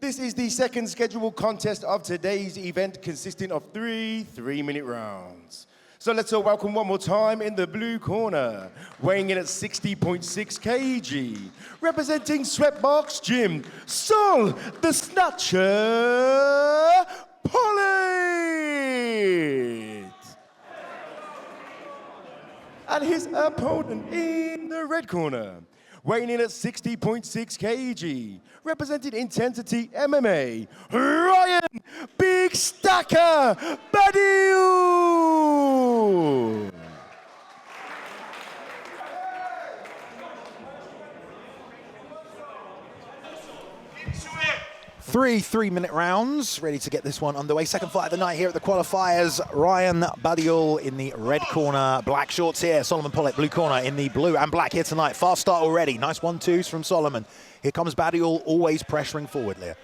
This is the second scheduled contest of today's event, consisting of three 3-minute rounds. So let's all welcome one more time in the blue corner, weighing in at 60.6 kg, representing Sweatbox Gym, Sol the Snatcher Pollet. And his opponent in the red corner, weighing in at 60.6 kg, representing Intensity MMA, Ryan Big Stacker Badial. Three 3-minute rounds, ready to get this one underway. Second fight of the night here at the qualifiers. Ryan Badial in the red corner, black shorts here. Solomon Pollet, blue corner, in the blue and black here tonight. Fast start already. Nice 1-2s from Solomon. Here comes Badial, always pressuring forward, Leah.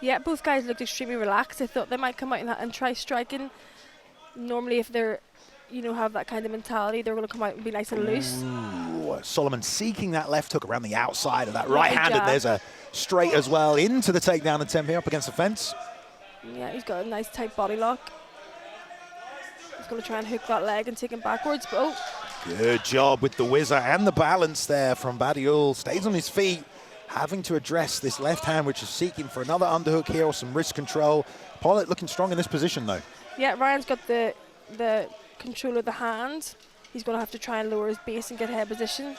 Yeah, both guys looked extremely relaxed. I thought they might come out and try striking. Normally, if they're, have that kind of mentality, they're going to come out and be nice and loose. Ooh, Solomon seeking that left hook around the outside of that right hand, and there's a straight as well into the takedown attempt here up against the fence. Yeah, he's got a nice tight body lock. He's going to try and hook that leg and take him backwards, but Good job with the whizzer and the balance there from Badial. Stays on his feet, having to address this left hand, which is seeking for another underhook here or some wrist control. Pollet looking strong in this position, though. Yeah, Ryan's got the control of the hand. He's going to have to try and lower his base and get head position.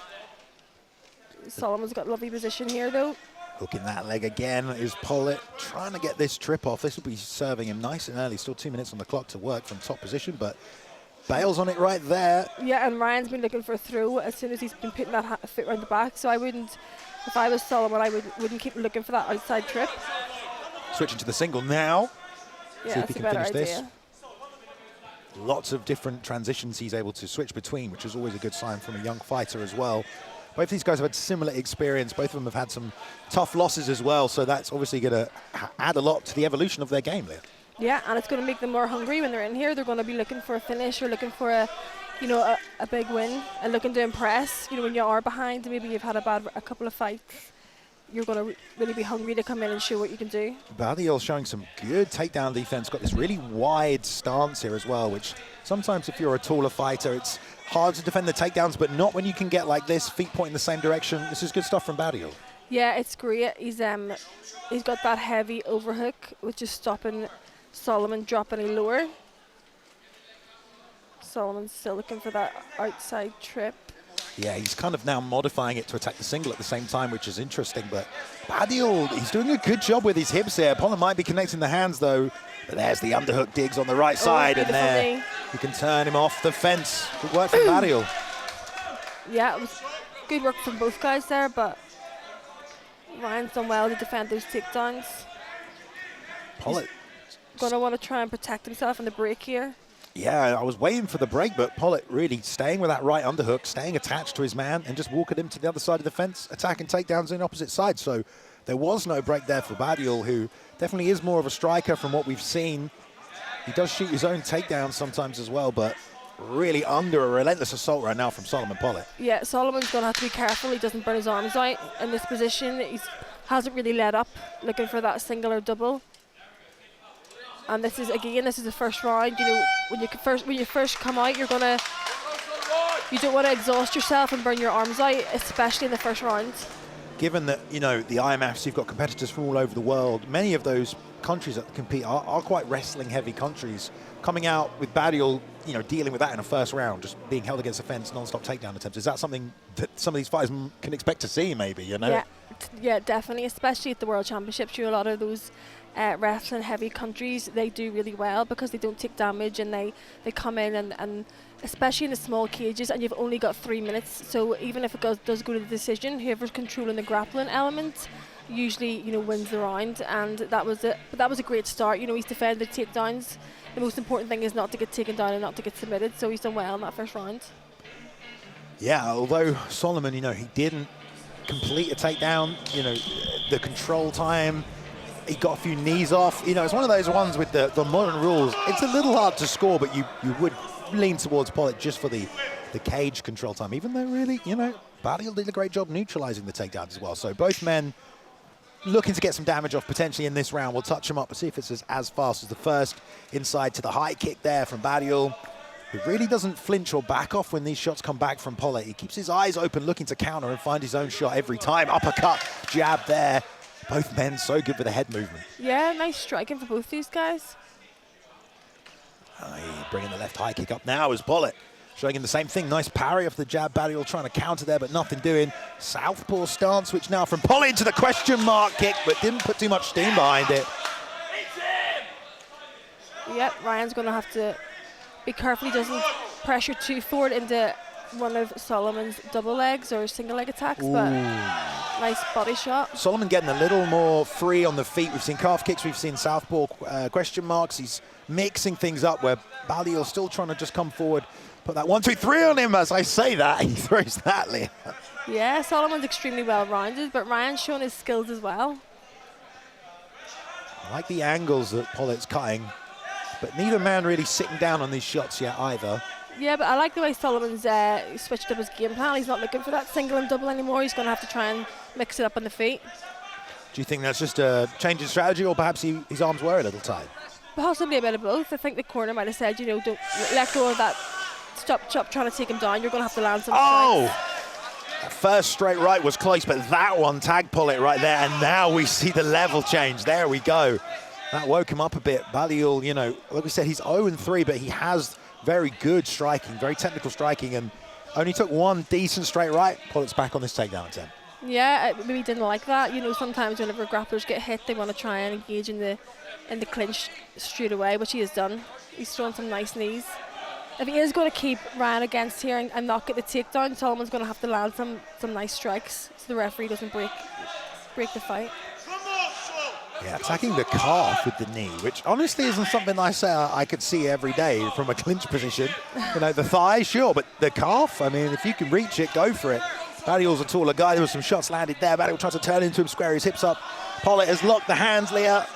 Solomon's got a lovely position here, though. Hooking that leg again is Pollet, trying to get this trip off. This will be serving him nice and early. Still 2 minutes on the clock to work from top position, but bails on it right there. Yeah, and Ryan's been looking for a throw as soon as he's been putting that foot around the back. So I wouldn't, if I was Solomon, I wouldn't keep looking for that outside trip. Switching to the single now. Yeah, see if he that's a can better finish idea. this. Lots of different transitions he's able to switch between, which is always a good sign from a young fighter as well. Both these guys have had similar experience. Both of them have had some tough losses as well, so that's obviously going to add a lot to the evolution of their game, Leah. Yeah, and it's going to make them more hungry when they're in here. They're going to be looking for a finish or looking for a big win and looking to impress. When you are behind, maybe you've had a couple of fights, you're going to really be hungry to come in and show what you can do. Badial showing some good takedown defense. Got this really wide stance here as well, which sometimes if you're a taller fighter, it's hard to defend the takedowns, but not when you can get like this, feet pointing the same direction. This is good stuff from Badial. Yeah, it's great. He's got that heavy overhook, which is stopping Solomon dropping any lower. Solomon's still looking for that outside trip. Yeah, he's kind of now modifying it to attack the single at the same time, which is interesting. But Badial, he's doing a good job with his hips here. Pollet might be connecting the hands, though. But there's the underhook digs on the right side, and there you can turn him off the fence. Good work from Badial. Yeah, it was good work from both guys there, but Ryan's done well to defend those takedowns. Pollet going to want to try and protect himself in the break here. Yeah, I was waiting for the break, but Pollet really staying with that right underhook, staying attached to his man, and just walking him to the other side of the fence, attacking takedowns on the opposite side. So there was no break there for Badial, who definitely is more of a striker from what we've seen. He does shoot his own takedowns sometimes as well, but really under a relentless assault right now from Solomon Pollet. Yeah, Solomon's going to have to be careful he doesn't burn his arms out in this position. He hasn't really let up, looking for that single or double. And this is the first round. When you first come out, you don't want to exhaust yourself and burn your arms out, especially in the first round. Given that, the IMMAFs, you've got competitors from all over the world, many of those countries that compete are quite wrestling-heavy countries. Coming out with Badial, dealing with that in a first round, just being held against the fence, non-stop takedown attempts, is that something that some of these fighters can expect to see, maybe, Yeah, definitely, especially at the World Championships. A lot of those wrestling-heavy countries, they do really well because they don't take damage, and they come in and especially in the small cages, and you've only got 3 minutes. So even if it does go to the decision, whoever's controlling the grappling element usually wins the round, and that was it. But that was a great start. He's defended takedowns. The most important thing is not to get taken down and not to get submitted. So he's done well in that first round. Yeah, although Solomon, he didn't complete a takedown. The control time, he got a few knees off. It's one of those ones with the modern rules. It's a little hard to score, but you would lean towards Pollet just for the cage control time, even though really, Badial did a great job neutralizing the takedowns as well. So both men looking to get some damage off potentially in this round. We'll touch him up and see if it's as fast as the first. Inside to the high kick there from Badial, who really doesn't flinch or back off when these shots come back from Pollet. He keeps his eyes open, looking to counter and find his own shot every time. Uppercut, jab there. Both men so good with the head movement. Yeah, nice striking for both these guys. Bringing the left high kick up now is Pollet. Showing him the same thing. Nice parry off the jab. Badial trying to counter there, but nothing doing. Southpaw stance, switch now from Pollet into the question mark kick, but didn't put too much steam behind it. Yep, Ryan's going to have to be careful he doesn't pressure too forward into one of Solomon's double legs or single leg attacks, but nice body shot. Solomon getting a little more free on the feet. We've seen calf kicks, we've seen southpaw question marks. He's mixing things up where Badial's still trying to just come forward. Put that 1, 2, 3 on him as I say that. He throws that, Leah. Yeah, Solomon's extremely well-rounded, but Ryan's shown his skills as well. I like the angles that Pollett's cutting, but neither man really sitting down on these shots yet either. Yeah, but I like the way Solomon's switched up his game plan. He's not looking for that single and double anymore. He's going to have to try and mix it up on the feet. Do you think that's just a change in strategy, or perhaps his arms were a little tight? Possibly a bit of both. I think the corner might have said, you know, don't let go of that. Stop trying to take him down. You're going to have to land some strikes. That first straight right was close, but that one tagged Pollet right there, and now we see the level change. There we go. That woke him up a bit. Badial, you know, like we said, he's 0-3, but he has very good striking, very technical striking, and only took one decent straight right. Pollett's back on this takedown attempt. Yeah, maybe didn't like that. You know, sometimes whenever grapplers get hit, they want to try and engage in the clinch straight away, which he has done. He's thrown some nice knees. If he is going to keep Ryan against here and not get the takedown, Solomon's going to have to land some nice strikes so the referee doesn't break the fight. Yeah, attacking the calf with the knee, which honestly isn't something I say I could see every day from a clinch position. You know, the thigh, sure, but the calf, I mean, if you can reach it, go for it. Badial's a taller guy. There were some shots landed there. Badial tries to turn into him, square his hips up. Pollet has locked the hands, Leah.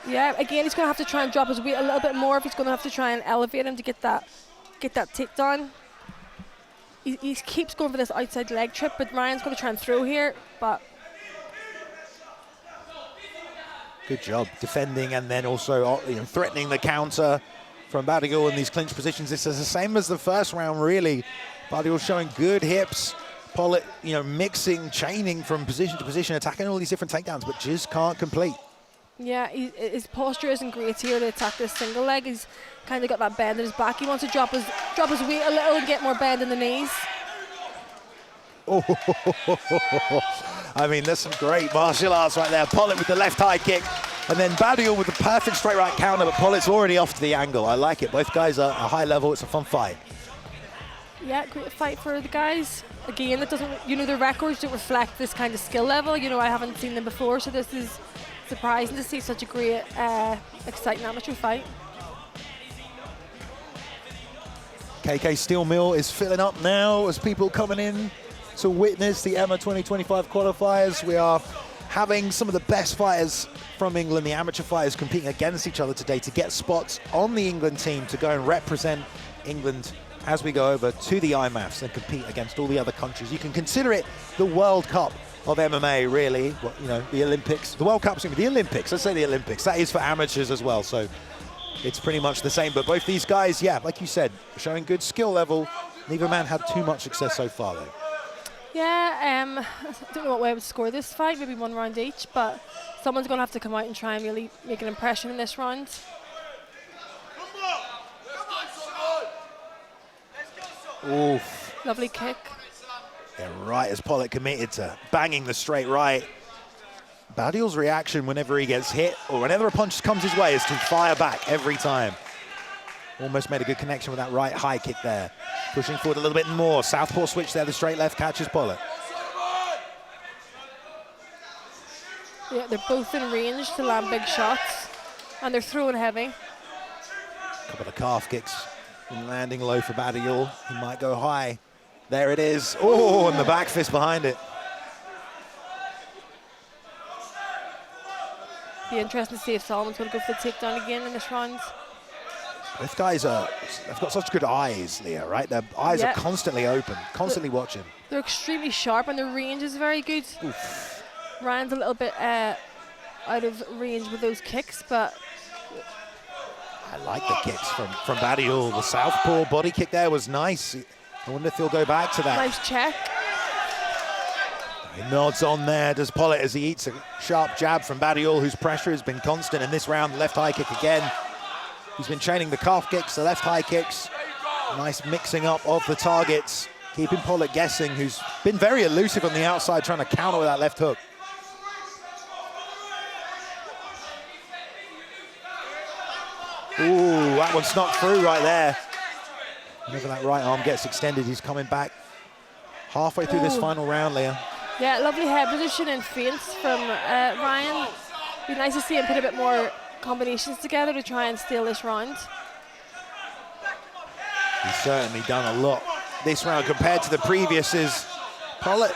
Yeah, again, he's going to have to try and drop his weight a little bit more if he's going to have to try and elevate him to get that takedown. He keeps going for this outside leg trip, but Ryan's going to try and throw here, but... Good job defending and then also threatening the counter from Badial in these clinch positions. This is the same as the first round, really. Badial showing good hips. Pollet, mixing, chaining from position to position, attacking all these different takedowns, but just can't complete. Yeah, his posture isn't great here to attack this single leg. He's kind of got that bend in his back. He wants to drop his weight a little and get more bend in the knees. Oh, I mean, there's some great martial arts right there. Pollet with the left high kick, and then Badial with the perfect straight right counter, but Pollett's already off to the angle. I like it. Both guys are a high level. It's a fun fight. Yeah, great fight for the guys. Again, it doesn't, their records don't reflect this kind of skill level. I haven't seen them before, so this is surprising to see such a great, exciting amateur fight. KK Steel Mill is filling up now as people coming in to witness the EMMAA 2025 qualifiers. We are having some of the best fighters from England, the amateur fighters, competing against each other today to get spots on the England team to go and represent England as we go over to the IMMAFs and compete against all the other countries. You can consider it the World Cup of MMA, really. Well, the Olympics. The World Cup's going to be the Olympics. Let's say the Olympics. That is for amateurs as well, so it's pretty much the same. But both these guys, yeah, like you said, showing good skill level. Neither man had too much success so far, though. Yeah, I don't know what way I would score this fight, maybe one round each, but someone's going to have to come out and try and really make an impression in this round. Oof. Lovely kick. Yeah, right as Pollet committed to banging the straight right. Badial's reaction whenever he gets hit or whenever a punch comes his way is to fire back every time. Almost made a good connection with that right high kick there. Pushing forward a little bit more. Southpaw switch there, the straight left catches Pollet. Yeah, they're both in range to land big shots, and they're throwing heavy. A couple of calf kicks landing low for Badial. He might go high. There it is. Oh, and the back fist behind it. Be interesting to see if Solomon's going to go for the takedown again in this round. Both guys they've got such good eyes, Leah, right? Their eyes are constantly open, constantly watching. They're extremely sharp and their range is very good. Oof. Ryan's a little bit out of range with those kicks, but I like the kicks from Badial. The southpaw body kick there was nice. I wonder if he'll go back to that. nice check. He nods on there, does Pollet, as he eats a sharp jab from Badial, whose pressure has been constant in this round. Left high kick again. He's been training the calf kicks, the left high kicks. Nice mixing up of the targets, keeping Pollet guessing, who's been very elusive on the outside, trying to counter with that left hook. Ooh, that one's knocked through right there. Whenever that right arm gets extended, he's coming back halfway through this final round, Leah. Yeah, lovely head position and feints from Ryan. Be nice to see him put a bit more combinations together to try and steal this round. He's certainly done a lot this round compared to the previous. Pollet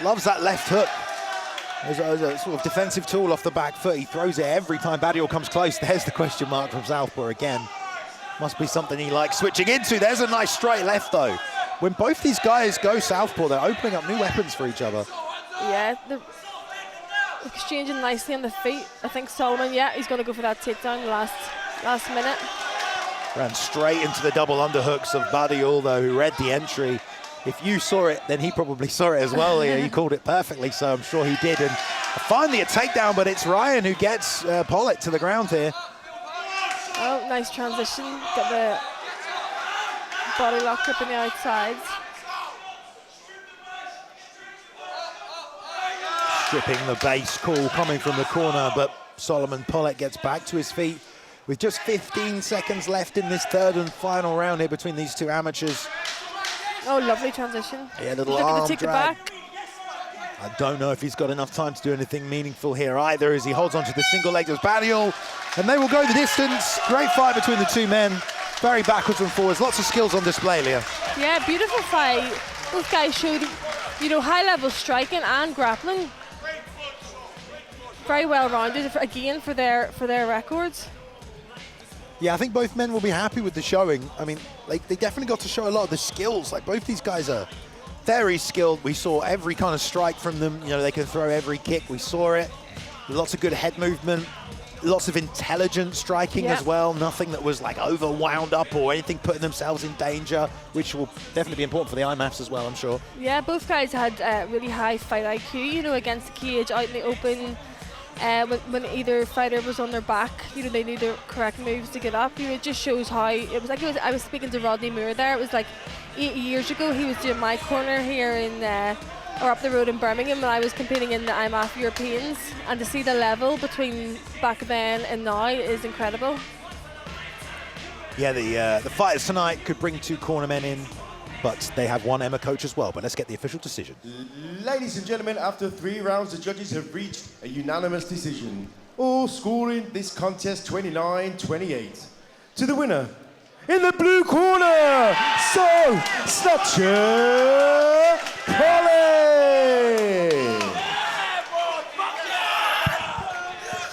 loves that left hook. As a sort of defensive tool off the back foot. He throws it every time Badial comes close. There's the question mark from southpaw again. Must be something he likes switching into. There's a nice straight left though. When both these guys go southpaw, they're opening up new weapons for each other. Yeah, they're exchanging nicely on the feet. I think Solomon, yeah, he's going to go for that takedown last minute. Ran straight into the double underhooks of Badial though, who read the entry. If you saw it, then he probably saw it as well. He called it perfectly, so I'm sure he did. And finally a takedown, but it's Ryan who gets Pollet to the ground here. Oh, nice transition. Got the body lock grip on the outside. Stripping the base call coming from the corner, but Solomon Pollet gets back to his feet with just 15 seconds left in this third and final round here between these two amateurs. Oh, lovely transition. Yeah, little Looking arm to take it drag. back. I don't know if he's got enough time to do anything meaningful here either, as he holds onto the single leg of Badial, and they will go the distance. Great fight between the two men. Very backwards and forwards. Lots of skills on display, Leah. Yeah, beautiful fight. Both guys showed, high-level striking and grappling. Very well-rounded again for their records. Yeah, I think both men will be happy with the showing. I mean, they definitely got to show a lot of the skills. Like, both these guys are very skilled. We saw every kind of strike from them. They can throw every kick. We saw it. Lots of good head movement. Lots of intelligent striking as well. Nothing that was like overwound up or anything putting themselves in danger, which will definitely be important for the IMMAFs as well, I'm sure. Yeah, both guys had really high fight IQ, against the cage, out in the open. When either fighter was on their back, they knew the correct moves to get up. It just shows how it was like I was speaking to Rodney Moore there. It was like 8 years ago. He was doing my corner here or up the road in Birmingham, and I was competing in the IMMAF Europeans. And to see the level between back then and now is incredible. Yeah, the fighters tonight could bring two cornermen in, but they have one EMMA coach as well. But let's get the official decision. Ladies and gentlemen, after 3 rounds, the judges have reached a unanimous decision, all scoring this contest 29-28. To the winner, in the blue corner, so Snatcher Pollet!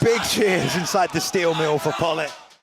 Big cheers inside the steel mill for Pollet.